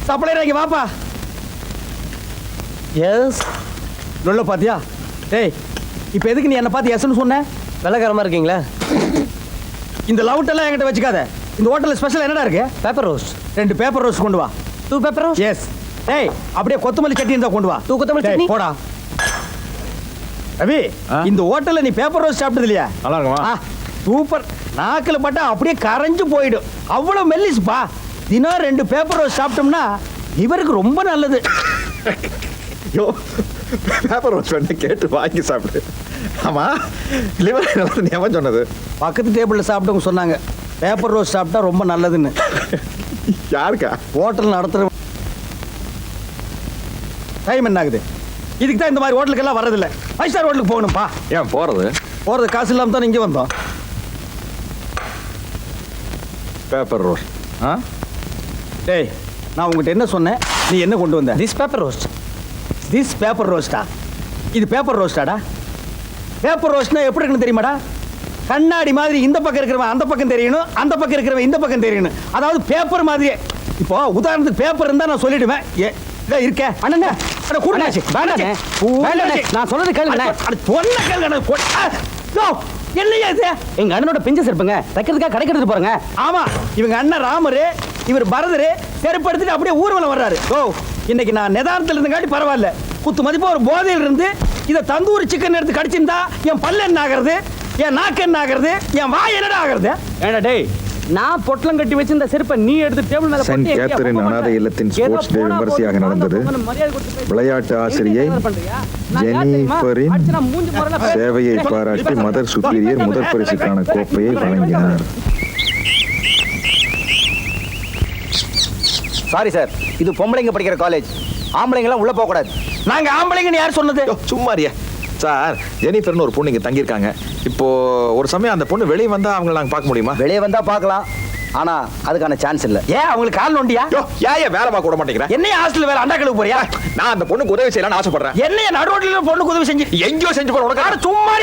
Supplier இங்க வாப்பா. S. நொல்ல பாத்தியா? டேய், இப்போ எதுக்கு நீ என்ன பார்த்து எஸ்ன்னு சொன்ன? வெள்ளக்காரமா இருக்கீங்களா? இந்த லவுட் எல்லாம் என்கிட்ட வச்சுக்காத. இந்த ஹோட்டல்ல ஸ்பெஷல் என்னடா இருக்கு? Paper roast. 2 பேப்பர் ரோஸ்ட் கொண்டு வா. 2 பேப்பர் ரோஸ்ட்? எஸ். டேய், அப்படியே கொத்தமல்லி சட்னி இருந்தா கொண்டு வா. 2 கொத்தமல்லி சட்னி போடா. ரவி, இந்த ஹோட்டல்ல நீ பேப்பர் ரோஸ்ட் சாப்பிட்டது இல்லையா? நல்லா இருக்குமா? சூப்பர். நாக்கில் பட்டா அப்படியே கரைஞ்சு போயிடும். அவ்வளவு மெல்லிஸ்பா. தினம் 2 பேப்பர் ரோஸ்ட் சாப்பிட்டோம்னா இவருக்கு ரொம்ப நல்லது. யோ, பேப்பர் ரோஸ்ட் வேணா கேட்டு வாங்கி சாப்பிடு. ஆமா, லிவர் நல்லது எவன் சொன்னது? பக்கத்து டேபிள்ல சாப்பிட்டவங்க சொன்னாங்க பேப்பர் ரோஸ்ட் சாப்பிட்டா ரொம்ப நல்லதுன்னு. யாருக்கா? ஹோட்டல் நடத்துற. டைம் என்ன ஆகுது? இதுக்கு தான் இந்த மாதிரி ஹோட்டலுக்கெல்லாம் வர்றதில்ல. 5 ஸ்டார் ஹோட்டலுக்கு போகணும்ப்பா. ஏன் போறது? போகிறது காசு இல்லாமல் தான் இங்கே வந்தோம். Paper roast. டேய், நான் உங்கள்கிட்ட என்ன சொன்னேன்? நீ என்ன கொண்டு வந்த? This paper roast. This paper ரோஸ்டா? இது பேப்பர் ரோஸ்டாடா? பேப்பர் ரோஸ்ட்னா எப்படி இருக்குன்னு தெரியுமாடா? கண்ணாடி மாதிரி இந்த பக்கம் இருக்கிறவன் அந்த பக்கம் தெரியணும், அந்த பக்கம் இருக்கிறவன் இந்த பக்கம் தெரியணும். அதாவது பேப்பர் மாதிரியே. இப்போ உதாரணத்துக்கு பேப்பர் இருந்தால் நான் சொல்லிடுவேன். இருக்கே அண்ணே, அட கூடாச்சு. வேண்டானே, வேண்டானே, நான் சொன்னது கேளுங்க. அட சொன்ன கேளுங்க. என்னையா இது? எங்க அண்ணனோட பிஞ்ச செருப்புங்க தைக்கிறதுக்காக கடைக்கு எடுத்துட்டு போறேங்க. ஆமா, இவங்க அண்ணன் ராமரு, இவர் பரதரு செருப்பு எடுத்துட்டு அப்படியே ஊர்வலம் வர்றாரு. ஓ, இன்னைக்கு நான் நிதானத்தில் இருந்தங்காட்டி பரவாயில்ல. குத்து மதிப்பா ஒரு போதையில் இருந்து இதை தந்தூரி சிக்கன் எடுத்து கடிச்சிருந்தா என் பல்லு என்ன ஆகிறது, என் நாக்கு என்ன ஆகிறது, என் வாய் என்னடா ஆகிறது? ஏண்டா டேய், நான் பொட்டலம் கட்டி வச்சு இந்த செருப்பை நீ எடுத்து டேபிள் மேல செயின்ட் கேத்தரின் அனாதை இல்லத்தின் ஸ்போர்ட்ஸ் டே விமர்சையாக நடந்தது. விளையாட்டு ஆசிரியை ஜெனிஃபரின் சேவையை பாராட்டி மதர் சுப்பீரியர் முதல் பரிசுக்கான கோப்பையை வழங்கினார். சாரி சார், இது பொம்பளைங்க படிக்கிற காலேஜ். ஆம்பளைங்களாம் உள்ள போக கூடாது. நாங்க ஆம்பளைங்கன்னு யார் சொன்னது? சும்மாரியா சார், ஜெனிஃபர்னு ஒரு பொண்ணு இங்க தங்கியிருக்காங்க. இப்போ ஒரு சமயம் அந்த பொண்ணு வெளியே வந்தா அவங்கள நாங்க பார்க்க முடியுமா? வெளியே வந்தா பார்க்கலாம், ஆனா அதுக்கான சான்ஸ் இல்ல. ஏன் அவங்களுக்கு கால் நோண்டியா? ஏன் வேலை பார்க்க விட மாட்டேங்கிறேன்? என்னைய ஹாஸ்டல் வேலை அண்டாக்களுக்கு போறியா? நான் அந்த பொண்ணுக்கு உதவி செய்யலாம்னு ஆசைப்படுறேன். என்னைய நடுவோட்டில பொண்ணுக்கு உதவி செஞ்சு எங்கேயோ செஞ்சு போற உனக்கு சும்மா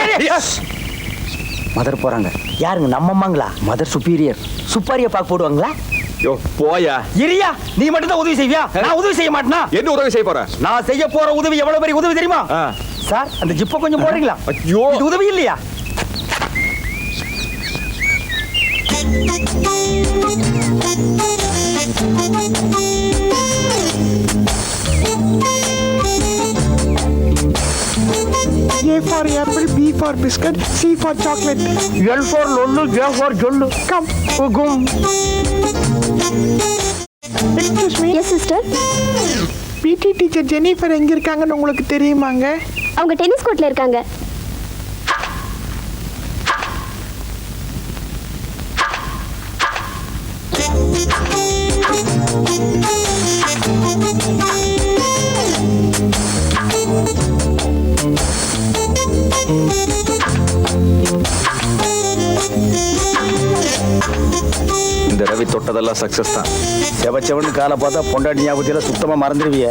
மதர் போறாங்க. யாருங்க? நம்ம அம்மாங்களா? Mother superior. சுப்பாரிய பார்க்க போடுவாங்களா? யோ போயா. இரியா, நீ மட்டும் தான் உதவி செய்வியா? நான் உதவி செய்ய மாட்டேனா? என்ன உதவி செய்ய போற? நான் செய்ய போற உதவி எவ்வளவு பெரிய உதவி தெரியுமா? சார், அந்த ஜிப்பை கொஞ்சம் போடுறீங்களா? ஐயோ, இது உதவி இல்லையா? A for apple, B for biscuit, C for chocolate, L for lollu, J for jollu. come. Ugum. Excuse me. Yes sister. PT teacher Jennifer எங்க இருக்காங்கன்னு உங்களுக்கு தெரியுமாங்க? அவங்க டென்னிஸ் கோர்ட்ல இருக்காங்க. இந்த ரவி தொட்டதெல்லாம் சக்சஸ் தான். செவச்சவன் காலை பார்த்தா பொண்டாட்டி ஞாபகத்தில் சுத்தமா மறந்துடுவிய.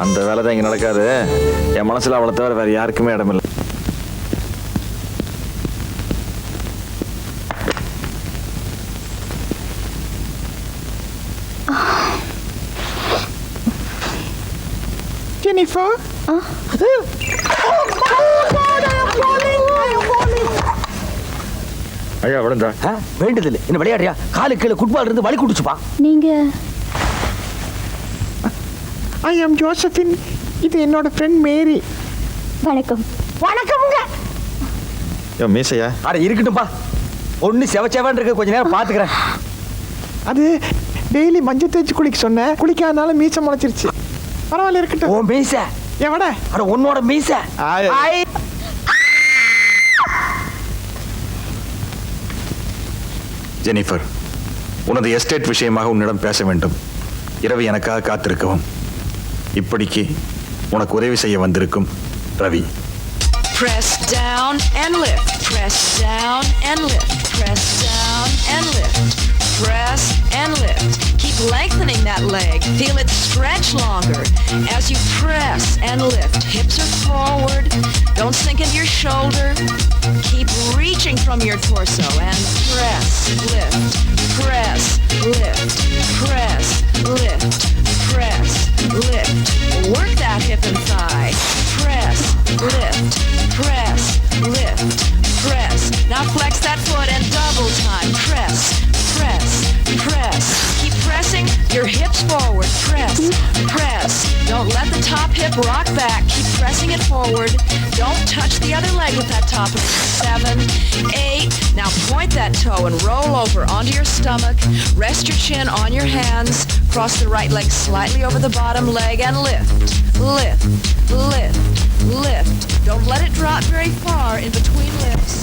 அந்த வேலை தான் இங்க நடக்காது. என் மனசுல அவளை தவிர வேற யாருக்குமே இடமில்லை. Jennifer? Oh God, I am falling. ஐயா விழுந்தா? வேண்டுதல் என்ன விளையாடுறியா? காலு கீழே ஃபுட்பால் இருந்து வலி குடிச்சுப்பா. நீங்க? I am Josephine. இது என்னோட ஃப்ரெண்ட் மேரி. வணக்கம். வணக்கம்ங்க. யோ மீசையா? அட இருக்கட்டும்பா. ஒண்ணு செவச்சேவன் இருக்கு, கொஞ்ச நேரம் பாத்துக்கிறேன். அது டெய்லி மஞ்சள் தேய்ச்சி குளிக்க சொன்னேன், குளிக்காதனால மீசை முளைச்சிருச்சு. பரவாயில்ல, இருக்கட்டும். ஓ மீச? எவட? அட உன்னோட மீச. ஜெனிஃபர், உனது எஸ்டேட் விஷயமாக உன்னிடம் பேச வேண்டும். இரவு எனக்காக காத்திருக்கவும். இப்படிக்கு உனக்கு உதவி செய்ய வந்திருக்கும் Ravi. Press down and lift. Press down and lift. Press down and lift. Press and lift. Keep lengthening that leg. Feel it stretch longer as you press and lift. Hips are forward. Don't sink into your shoulder. Keep reaching from your torso and press, lift, press, lift, press, lift, hips forward. Press, press. Don't let the top hip rock back. Keep pressing it forward. Don't touch the other leg with that top hip. 7, 8. Now point that toe and roll over onto your stomach. Rest your chin on your hands. Cross the right leg slightly over the bottom leg and lift, lift, lift, lift. Don't let it drop very far in between lifts.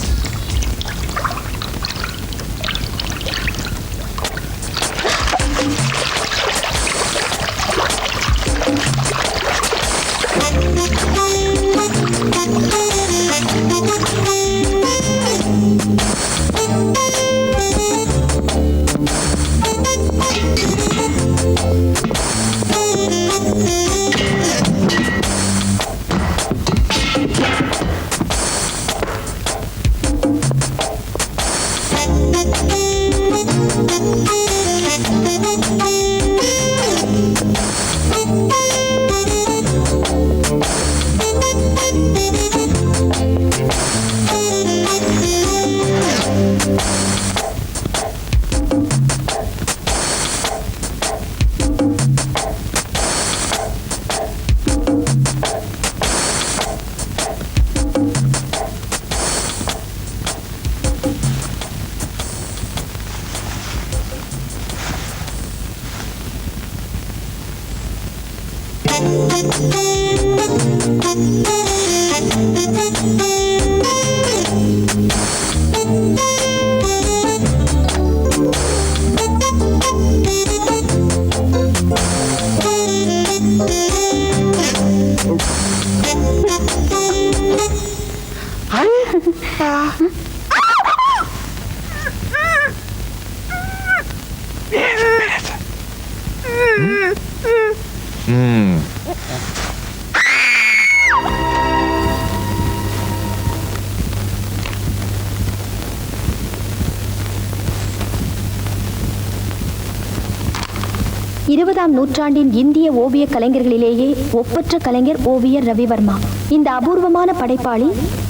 இருபதாம் நூற்றாண்டின் இந்திய ஓவிய கலைஞர்களிலேயே ஒப்பற்ற கலைஞர் ஓவியர் ரவிவர்மா. இந்த அபூர்வமான படைப்பாளி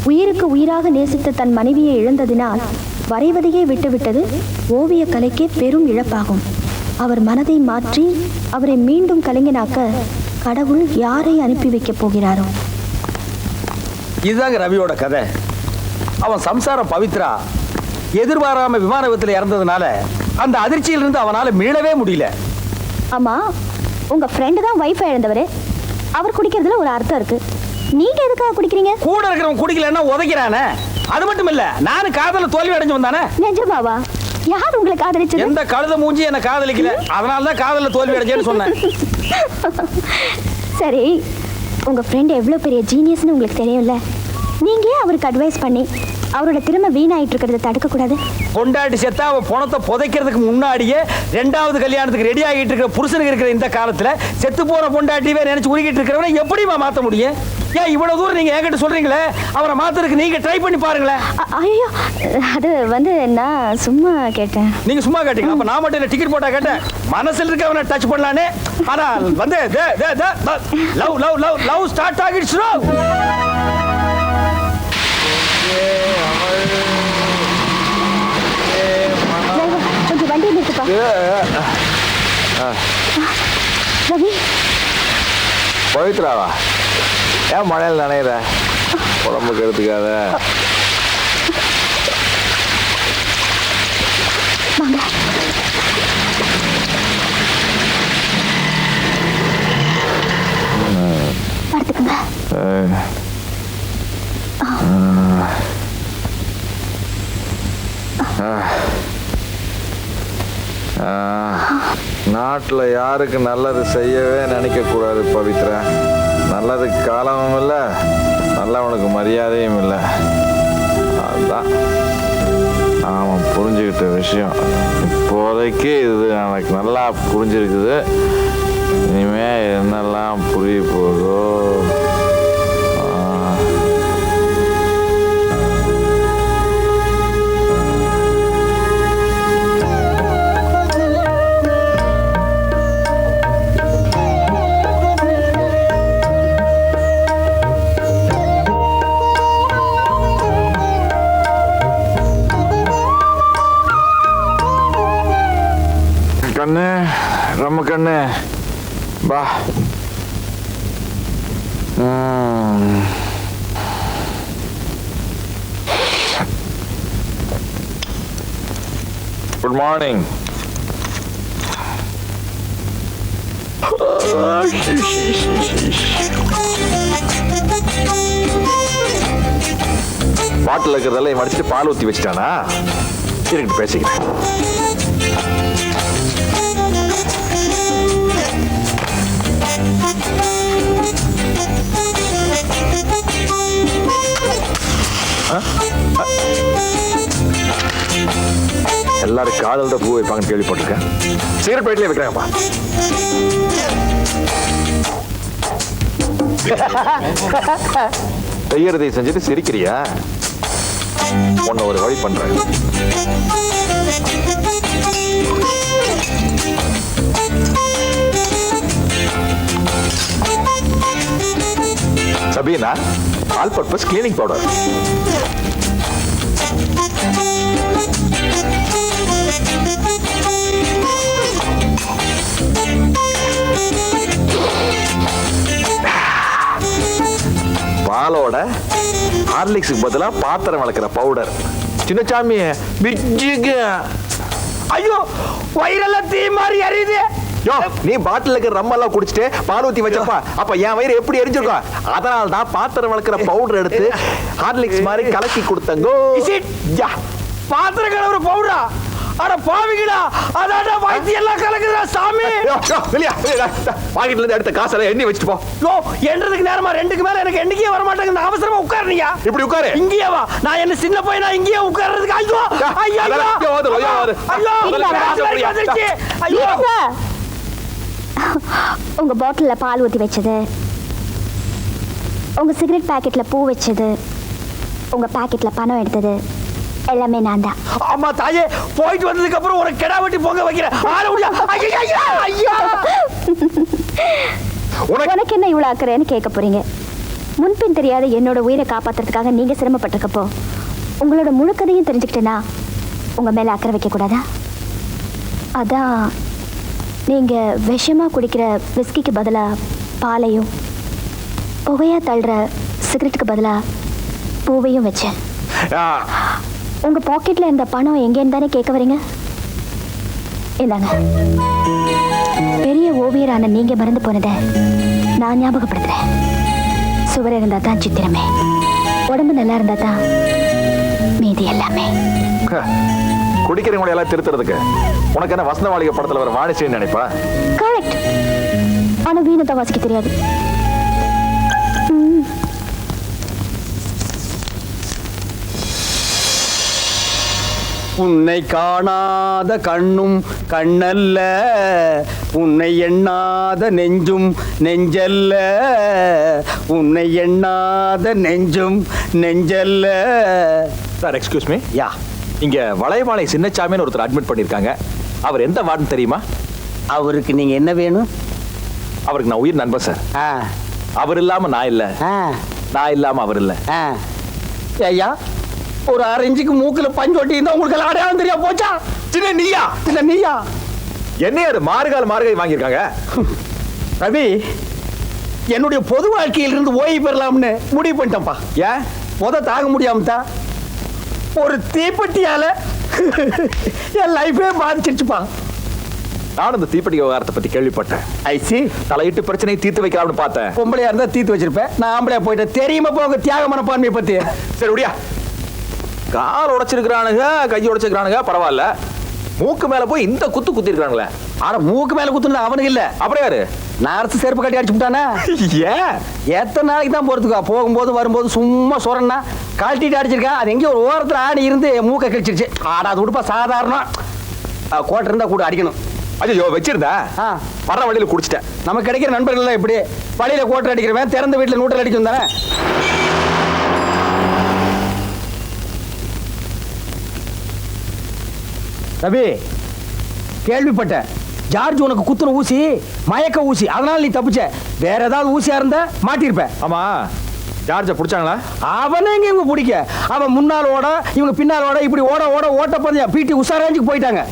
உயிருக்கு உயிராக நேசித்த தன் மனைவியை இழந்ததினால் வரைவதையே விட்டுவிட்டது ஓவிய கலைக்கே பெரும் இழப்பாகும். அவர் மனதை மாற்றி அவரை மீண்டும் கலைஞனாக்க கடவுள் யாரை அனுப்பி வைக்கப் போகிறாரோ? இதுதாங்க ரவியோட கதை. அவன் சம்சாரம் பவித்ரா எதிர்பாராம விமான விபத்தில் இறந்ததுனால அந்த அதிர்ச்சியிலிருந்து அவனால மீளவே முடியல. ஆமா, உங்க ஃப்ரெண்டு தான் வைஃபை இழந்தவர். அவர் குடிக்கிறதுல ஒரு அர்த்தம் இருக்கு. நீங்க எதுக்காக குடிக்கிறீங்க? கூட இருக்கிறவன் குடிக்கலன்னா உதைக்கிறானே. அது மட்டும் இல்ல, நானும் காதல தோல்வி அடைஞ்சு வந்தானே. நிஜமாவா? யார் உங்களை காதலிச்சது? எந்த கழுத மூஞ்சி என்ன காதலிக்கல. அதனால தான் காதல தோல்வி அடைஞ்சேன்னு சொன்னேன். சரி, உங்க ஃப்ரெண்ட் எவ்வளவு பெரிய ஜீனியஸ்னு உங்களுக்கு தெரியும்ல. நீங்க அவருக்கு அட்வைஸ் பண்ணி அவரோட திறமை வீணாயிட்டு இருக்கிறத தடுக்க கூடாது. கொண்டாடி செத்தா அவன் பணத்தை புதைக்கிறதுக்கு முன்னாடியே ரெண்டாவது கல்யாணத்துக்கு ரெடி ஆகிட்டு இருக்கிற புருஷனுக்கு இருக்கிற இந்த காலத்துல செத்து போன பொண்டாட்டிவே நினைச்சு உருகிட்டு இருக்கிறவனை எப்படிமா மாத்த முடியும்? ஏன் இவ்வளவு தூரம் நீங்க என்கிட்ட சொல்றீங்களே, அவரை மாத்துறதுக்கு நீங்க ட்ரை பண்ணி பாருங்களேன். ஐயோ, அது நான் சும்மா கேட்டேன். நீங்க சும்மா கேட்டீங்க. அப்ப நான் மட்டும் என்ன டிக்கெட் போட்டா கேட்டேன்? மனசுல இருக்கவனை டச் பண்ணலானே. ஆனா வந்து love love love love start ஆகிடுச்சு. கொஞ்சம் வண்டி நிறுத்துப்பா. ரவி, பவித்ராவா? ஏன் மழையில் நனையிற? உடம்புக்கு எடுத்துக்காத. வாங்க. படுத்துக்குங்க. நாட்டில் யாருக்கு நல்லது செய்யவே நினைக்கக்கூடாது பவித்ரா. நல்லதுக்கு காலமும் இல்லை, நல்லவனுக்கு மரியாதையும் இல்லை. அதுதான் அவன் புரிஞ்சுக்கிட்ட விஷயம். இப்போதைக்கு இது எனக்கு நல்லா புரிஞ்சிருக்குது. இனிமே என்னெல்லாம் புரிய போதோ. கண்ணு, ரொம்ப கண்ணு, வா. Good morning. பாட்டில் இருக்கிறதெல்லாம் மடிச்சுட்டு பால் ஊற்றி வச்சுட்டானா? இருக்கட்டு, பேசிக்கிறேன். எல்லாரும் காதல் தான் பூ வைப்பாங்கன்னு கேள்விப்பட்டிருக்கேன். சிகரெட் பேட்டிலே வைக்கிறாங்கப்பா. செய்யறதை செஞ்சுட்டு சிரிக்கிறியா? உன்னை ஒரு வழி பண்றேன். Sabena, all purpose cleaning powder. பாலோட ஹார்லிக்ஸுக்கு பதிலா பாத்திரம் வளர்க்கிற பவுடர். சின்னசாமி பிஜுக்கு. ஐயோ, வயிறெல்லாம் தீ மாதிரி எரியுது. யோ, நீ பாட்டில் இருக்கிற ரம்மெல்லாம் குடிச்சிட்டு பால் ஊத்தி வச்சப்பா, அப்ப என் வயிறு எப்படி எரிஞ்சிருக்கும்? அதனால தான் பாத்திரம் வளர்க்கிற பவுடர் எடுத்து ஹார்லிக்ஸ் மாதிரி கலக்கி கொடுத்தங்கோ. பாத்திரம் கலவுற பவுடரா? அட பாவிங்களா, அதாடா வைத்தியம் எல்லாம் கலக்குதுடா சாமி. பாக்கெட்ல இருந்து எடுத்த காசெல்லாம் எண்ணி வச்சுட்டு போ. யோ, எண்றதுக்கு நேரமா 2க்கு மேல எனக்கு எண்ணிக்கே வர மாட்டேங்குது. நான் அவசரமா உட்காருனியா? இப்படி உட்காரு. இங்கேயே வா. நான் என்ன சின்ன பையனா இங்கேயே உட்கார்றதுக்கு? ஐயோ ஐயோ ஐயோ. உங்க பாட்டில்ல பால் ஊத்தி வச்சது, உங்க சிகரெட் பாக்கெட்ல பூ வச்சது, உங்க பாக்கெட்ல பணம் எடுத்தது எல்லாமே நான் தான். அம்மா தாயே, போயிட்டு வந்ததுக்கு அப்புறம் ஒரு கெடா வெட்டி பொங்க வைக்கிறேன். உனக்கு என்ன இவ்வளவு அக்கறைன்னு கேட்க போறீங்க. முன்பின் தெரியாத என்னோட உயிரை காப்பாத்துறதுக்காக நீங்க சிரமப்பட்டிருக்கப்போ உங்களோட முழு கதையும் தெரிஞ்சுக்கிட்டேன்னா உங்க மேல அக்கறை வைக்க கூடாதா? அதான் நீங்க விஷமா குடிக்கிற விஸ்கிக்கு பதிலா பாலையும், புகையா தள்ளுற சிகரெட்டுக்கு பதிலா பூவையும் வச்சேன். உங்க பாக்கெட்ல இருந்த பணம் எங்கேன்னு தானே கேட்க வரீங்க? இந்தாங்க. பெரிய ஓவியரான நீங்க மறந்து போனதை நான் ஞாபகப்படுத்துறேன். சுவர் இருந்தா தான் சித்திரமே, உடம்பு நல்லா இருந்தா தான் மீதி எல்லாமே. குடிக்கிறவங்களை எல்லாம் திருத்துறதுக்கு உனக்கு என்ன வசந்த மாளிகை படத்துல வர வாணிச்சின்னு நினைப்பா? கரெக்ட். ஆனா வீணத்தை வாசிக்க தெரியாது. உன்னை காணாத கண்ணும் கண்ணல்ல, உன்னை எண்ணாத நெஞ்சும் நெஞ்சல்ல, உன்னை எண்ணாத நெஞ்சும் நெஞ்சல்ல. Sir, excuse me. யா, இங்க வளையமாலை சின்னசாமின்னு ஒருத்தர் அட்மிட் பண்ணிருக்காங்க. அவர் எந்த வார்டுன்னு தெரியுமா? அவருக்கு நீங்க என்ன வேணும்? அவருக்கு நான் உயிர் நண்பன் சார். அவர் இல்லாம நான் இல்ல, நான் இல்லாம அவர் இல்ல. ஐயா, ஒரு 6 இன்ச்சுக்கு மூக்குல பஞ்சு ஒட்டி இருந்தா உங்களுக்கு எல்லாம் அடையாளம் தெரியா போச்சா? சின்ன நீயா? சின்ன நீயா? என்ன அது மார்கழி வாங்கியிருக்காங்க? ரவி, என்னுடைய பொது வாழ்க்கையிலிருந்து ஓய்வு பெறலாம்னு முடிவு பண்ணிட்டேன்ப்பா. ஏன்? தாங்க முடியாமத்தா ஒரு தீப்பெட்டியால என் லைஃபே பாதிச்சிருச்சுப்பா. நானும் இந்த தீப்பெட்டி விவகாரத்தை பத்தி கேள்விப்பட்டேன். ஐசி, தலையிட்டு பிரச்சனையை தீர்த்து வைக்கலாம்னு பார்த்தேன். பொம்பளையா இருந்தா தீர்த்து வச்சிருப்பேன். நான் ஆம்பளையா போயிட்டேன். தெரியுமா போங்க தியாக மனப்பான்மையை பத்தி? சரி விடியா. கால் உடைச்சிருக்கிறானுங்க, கை உடைச்சிருக்கிறானுங்க, பரவாயில்ல. மூக்கு மேல போய் இந்த குத்து குத்திருக்கானுங்களே. ஆனா மூக்கு மேல குத்துனா அவனுக்கு இல்ல. அப்புறம் யாரு? நான் அரசு செருப்பு கட்டி அடிச்சு விட்டானே. ஏன்? எத்தனை நாளைக்கு தான் போறதுக்கா? போகும்போது வரும்போது சும்மா சொரன்னா கழட்டிட்டு அடிச்சிருக்கேன். அது எங்கேயும் ஒரு ஓரத்துல ஆணி இருந்து மூக்கை கழிச்சிருச்சு. ஆடா, அது விடுப்பா, சாதாரணம். கோட்டை இருந்தா கூட அடிக்கணும். ஐயோ, வச்சிருந்தா வர வழியில குடிச்சிட்டேன். நமக்கு கிடைக்கிற நண்பர்கள் இப்படி வழியில கோட்டை அடிக்கிறவன் திறந்த வீட்டுல நூற்றல் அடிக்கும் தானே. ரவி, கேள்விப்பட்டேன் ஜார்ஜ் உனக்கு குத்துன ஊசி மயக்க ஊசி, அதனால நீ தப்பிச்ச. வேற ஏதாவது ஊசியா இருந்தா மாட்டிருப்ப. ஆமா, ஜார்ஜ புடிச்சாங்களா? அவனே இவங்க பிடிக்க. அவன் முன்னால் ஓட, இவங்க பின்னால் ஓட, இப்படி ஓட ஓட ஓட்ட பந்தயம் பிடி உஷா ரேஞ்சுக்கு போயிட்டாங்க.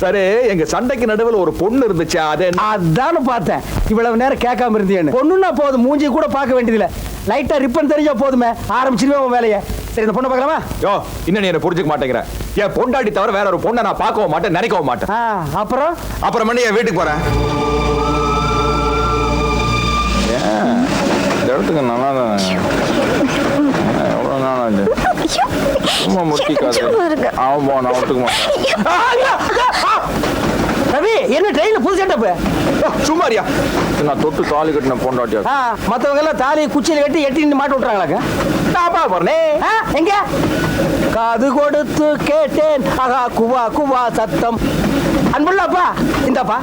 சரி, எங்க சண்டைக்கு நடுவில் ஒரு பொண்ணு இருந்துச்சு, அது என்ன? அதானு பார்த்தேன் இவ்வளவு நேரம் கேட்காம இருந்தேன்னு. பொண்ணுன்னா போதும், மூஞ்சி கூட பார்க்க வேண்டியதில்ல. லைட்டா ரிப்பன் தெரிஞ்சா போதுமே, ஆரம்பிச்சிருவேன் உன் வேலையை. சரி, இந்த பொண்ணை பார்க்கலாமா? யோ, இன்னும் நீ என்ன புரிஞ்சுக்க மாட்டேங்கிற. என் பொண்டாட்டி தவிர வேற ஒரு பொண்ணை நான் பார்க்கவும் மாட்டேன், நினைக்கவும் மாட்டேன். அப்புறம் பண்ணி என் வீட்டுக்கு போறேன். இந்த இடத்துக்கு நல்லா தான். எவ்வளோ நாள் ஆச்சு? சும்மா முட்டிக்காது. ஆமா, நான் ஒத்துக்க மாட்டேன். ரவி, என்ன ட்ரெயின்ல புது செட்டப்? சும்மாரியா, நான் தொட்டு தாலி கட்டின பொண்டாட்டியா? மத்தவங்க எல்லாம் தாலி குச்சியில கட்டி எட்டி மாட்டு விட்டுறாங்களாங்க. எங்க காது கொடுத்து கேட்டேன், ஆகா குவா குவா சத்தம். அன்புள்ளப்பா, இந்தாப்பா.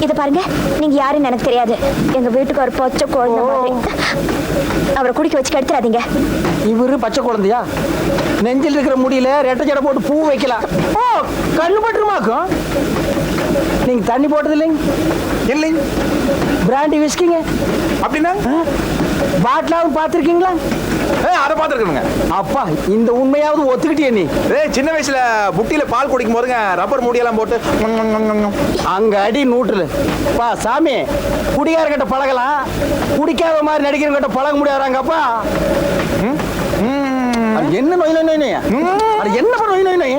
இத பாருங்க, நீங்க யாருன்னு எனக்கு தெரியாது. எங்க வீட்டுக்கு ஒரு பச்சை குழந்தை மாதிரி. அவரை குடிக்க வச்சு கெடுத்துறாதீங்க. இவரு பச்சை குழந்தையா? நெஞ்சில் இருக்கிற முடியல ரெட்டை ஜடை போட்டு பூ வைக்கலாம். ஓ, கண்ணு பட்டுருமாக்கும். நீங்க தண்ணி போட்டது இல்லைங்க? இல்லைங்க. பிராண்டி விஸ்கிங்க அப்படின்னா பாட்டிலாவும் பார்த்துருக்கீங்களா? அதை பார்த்துருக்கணுங்க. அப்பா, இந்த உண்மையாவது ஒத்துக்கிட்டே நீ? சின்ன வயசுல புட்டியில பால் குடிக்கும் போதுங்க ரப்பர் முடியெல்லாம் போட்டு அங்க அடி நூற்றுல. பா சாமி, குடிகாரங்கிட்ட பழகலாம், குடிக்காத மாதிரி நடிக்கிறவங்கிட்ட பழக முடியாதாங்கப்பா. என்ன நோய் நோய் நோய்? என்ன நோய் நோய் நோய்?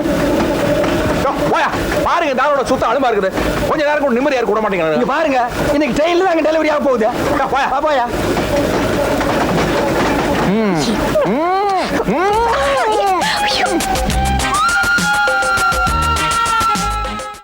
பாருங்க, தாரோட சுத்தம் அனுமா இருக்குது. கொஞ்ச நேரம் கூட நிம்மதியா இருக்க விட மாட்டேங்க. பாருங்க, இன்னைக்கு ட்ரெயின்ல தான் டெலிவரி ஆக போகுது. போயா.